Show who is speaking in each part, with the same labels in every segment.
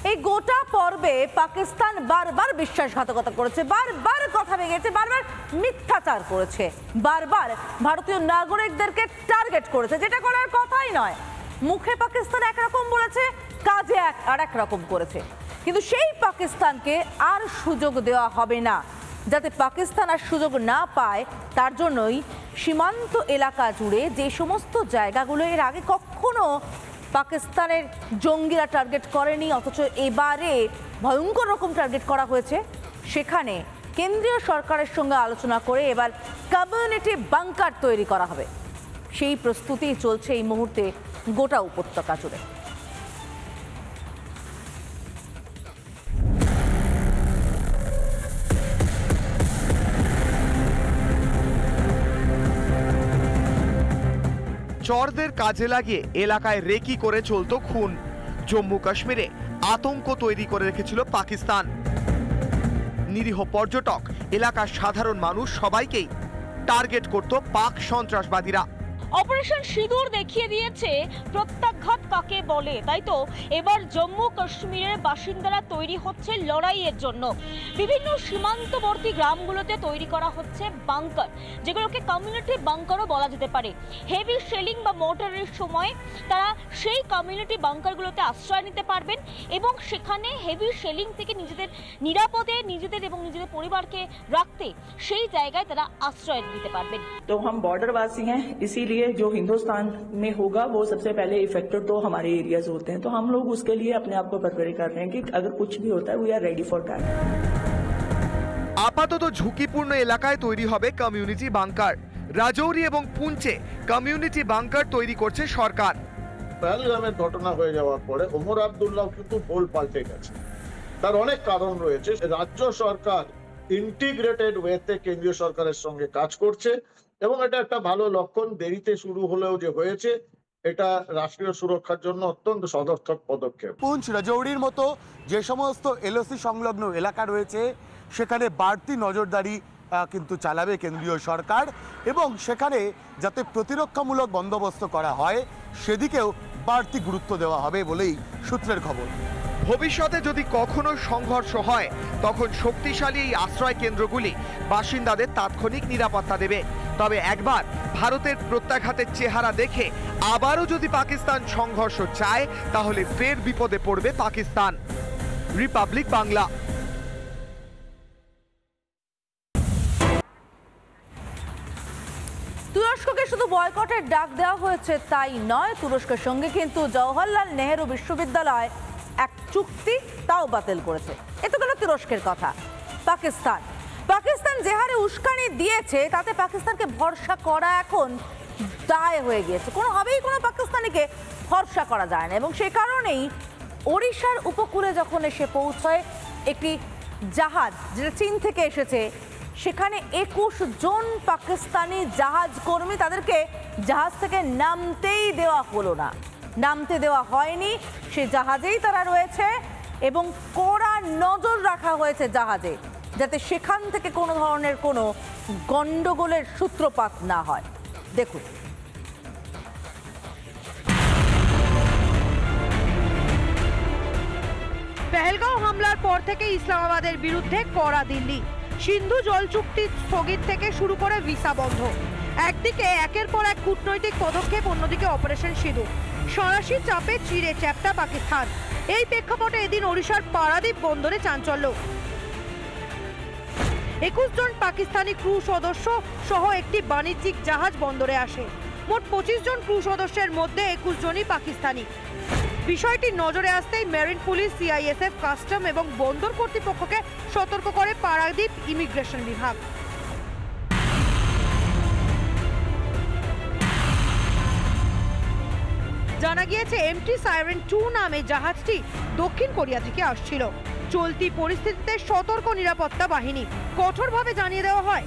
Speaker 1: এই গোটা পর্বে পাকিস্তান বারবার বিশ্বাসঘাতকতা করেছে, বারবার কথা ভেঙেছে, বারবার মিথ্যাচার করেছে, বারবার ভারতীয় নাগরিকদেরকে টার্গেট করেছে, যেটা করার কথাই নয়। মুখে পাকিস্তান একরকম বলেছে, কাজে আরেক রকম করেছে। কিন্তু সেই পাকিস্তানকে আর সুযোগ দেওয়া হবে না। যাতে পাকিস্তান আর সুযোগ না পায় তার জন্যই সীমান্ত এলাকা জুড়ে যে সমস্ত জায়গাগুলো এর আগে কখনো পাকিস্তানের জঙ্গিরা টার্গেট করেনি, অথচ এবারে ভয়ঙ্কর রকম টার্গেট করা হয়েছে, সেখানে কেন্দ্রীয় সরকারের সঙ্গে আলোচনা করে এবার কমিউনিটি বাংকার তৈরি করা হবে। সেই প্রস্তুতি চলছে এই মুহূর্তে গোটা উপত্যকা জুড়ে।
Speaker 2: চরদের কাজে লাগিয়ে এলাকায় রেকি করে চলতো খুন। জম্মু কাশ্মীরে আতঙ্ক তৈরি করে রেখেছিল পাকিস্তান। নিরীহ পর্যটক, এলাকার সাধারণ মানুষ সবাইকেই টার্গেট করত পাক সন্ত্রাসবাদীরা।
Speaker 3: অপারেশন সিঁদুর দেখিয়ে দিয়েছে প্রত্যাঘাত কাকে বলে, তাই তো এবার জম্মু কাশ্মীরের বাসিন্দারা তৈরি হচ্ছে লড়াইয়ের জন্য। বিভিন্ন সীমান্তবর্তী গ্রামগুলোতে তৈরি করা হচ্ছে বাংকার, যেগুলোকে কমিউনিটি বাংকারও বলা যেতে পারে। হেভি শেলিং বা মোর্টারের সময় তারা সেই কমিউনিটি বাংকারগুলোতে আশ্রয় নিতে পারবেন এবং সেখানে হেভি শেলিং থেকে নিজেদের নিরাপদে নিজেদের এবং নিজেদের পরিবারকে রাখতে সেই জায়গায় তারা আশ্রয় নিতে পারবেন।
Speaker 4: তো हम बॉर्डरवासी हैं, इसीलिए जो हिंदुस्तान में होगा वो सबसे पहले इफेक्टेड तो हमारे एरियाज होते हैं, तो हम लोग उसके लिए अपने आप को प्रिपेयर कर रहे हैं कि अगर कुछ भी होता है we are ready for that.
Speaker 2: আপাতত ঝুঁকিপূর্ণ এলাকায় তৈরি হবে কমিউনিটি বাংকার। রাজৌরি এবং পুঞ্চে কমিউনিটি বাংকার তৈরি করছে সরকার।
Speaker 5: পহেলগামের ঘটনা হয়ে যাওয়ার পরে ওমর আব্দুল্লাহ কিন্তু ভুল পাল্টে গেছে। তার অনেক কারণ রয়েছে। রাজ্য সরকার ইন্টিগ্রেটেড ওয়েতে কেন্দ্রীয় সরকারের সঙ্গে কাজ করছে এবং এটা একটা ভালো লক্ষণ। দেরিতে শুরু হলেও যে হয়েছে, এটা রাষ্ট্রীয় সুরক্ষার জন্য অত্যন্ত সদর্থক পদক্ষেপ।
Speaker 6: পুঞ্চ, রাজৌরির মতো যে সমস্ত এলওসি সংলগ্ন এলাকা রয়েছে সেখানে বাড়তি নজরদারি কিন্তু চালাবে কেন্দ্রীয় সরকার এবং সেখানে যাতে প্রতিরক্ষামূলক বন্দোবস্ত করা হয় সেদিকেও বাড়তি গুরুত্ব দেওয়া হবে বলেই সূত্রের খবর।
Speaker 2: ভবিষ্যতে যদি কখনো সংঘর্ষ হয় তখন শক্তিশালী এই আশ্রয় কেন্দ্রগুলি বাসিন্দাদের তাৎক্ষণিক নিরাপত্তা দেবে। তবে একবার ভারতের প্রত্যাঘাতের চেহারা দেখে আবারও যদি পাকিস্তান সংঘর্ষ চায় তাহলে ফের বিপদে পড়বে পাকিস্তান। রিপাবলিক বাংলা।
Speaker 1: তুরস্ককে শুধু বয়কটের ডাক দেওয়া হয়েছে তাই নয়, তুরস্কের সঙ্গে কিন্তু জওহরলাল নেহেরু বিশ্ববিদ্যালয় এক চুক্তি তাও বাতিল করেছে। এ তো গেল তুরস্কের কথা। পাকিস্তান যে হারে উস্কানি দিয়েছে তাতে পাকিস্তানকে ভরসা করা এখন দায় হয়ে গিয়েছে। কোনোভাবেই কোনো পাকিস্তানিকে ভরসা করা যায় না এবং সে কারণেই ওড়িশার উপকূলে যখন এসে পৌঁছয় একটি জাহাজ যেটা চীন থেকে এসেছে, সেখানে 21 জন পাকিস্তানি জাহাজ কর্মী, তাদেরকে জাহাজ থেকে নামতেই দেওয়া হলো না, নামতে দেওয়া হয়নি। সে জাহাজেই তারা রয়েছে এবং কড়া নজর রাখা হয়েছে জাহাজে, যাতে সেখান থেকে কোনো ধরনের কোনো গন্ডগোলের সূত্রপাত না হয়। দেখুন,
Speaker 7: পেহেলগাঁও হামলার পর থেকে ইসলামাবাদের বিরুদ্ধে কড়া দিল্লি। সিন্ধু জল চুক্তি স্থগিত থেকে শুরু করে ভিসা বন্ধ। একদিকে একের পর এক কূটনৈতিক পদক্ষেপ, অন্যদিকে অপারেশন সিঁদুর। ফরাসি চাপে চিড়ে চ্যাপ্টা পাকিস্তান। এই প্রেক্ষাপটে এদিন ওড়িশার পারাদীপ বন্দরে চাঞ্চল্য। 21 জন পাকিস্তানি ক্রু সদস্য সহ একটি বাণিজ্যিক জাহাজ বন্দরে আসে। মোট 25 জন ক্রু সদস্যের মধ্যে 21 জনই পাকিস্তানি। বিষয়টি নজরে আসতেই মেরিন পুলিশ, সিআইএসএফ, কাস্টম এবং বন্দর কর্তৃপক্ষকে সতর্ক করে পারাদীপ ইমিগ্রেশন বিভাগ। জানা গিয়েছে এমটি সাইরেন 2 নামে জাহাজটি দক্ষিণ কোরিয়া থেকে আসছিল। চলতি পরিস্থিতিতে সতর্ক নিরাপত্তা বাহিনী কঠোরভাবে জানিয়ে দেওয়া হয়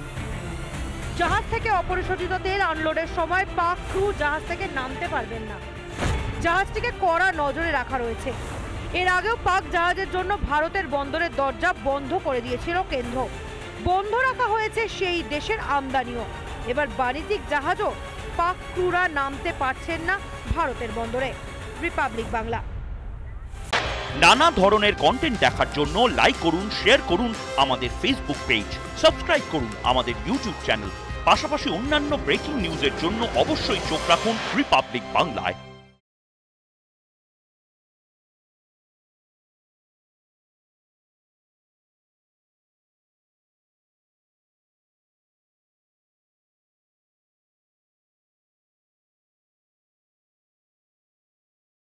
Speaker 7: জাহাজ থেকে অপরিশোধিত তেল আনলোডের সময় পাক ক্রু জাহাজ থেকে নামতে পারবেন না। জাহাজটিকে কড়া নজরে রাখা রয়েছে। এর আগেও পাক জাহাজের জন্য ভারতের বন্দরের দরজা বন্ধ করে দিয়েছিল কেন্দ্র। বন্ধ রাখা হয়েছে সেই দেশের আমদানিও। এবার বাণিজ্যিক জাহাজও পাক ক্রুরা নামতে পারছেন না ভারতের বন্দরে। রিপাবলিক বাংলা।
Speaker 8: নানা ধরনের কন্টেন্ট দেখার জন্য লাইক করুন, শেয়ার করুন আমাদের ফেসবুক পেজ, সাবস্ক্রাইব করুন আমাদের ইউটিউব চ্যানেল। পাশাপাশি অন্যান্য ব্রেকিং নিউজের জন্য অবশ্যই চোখ রাখুন রিপাবলিক বাংলায়।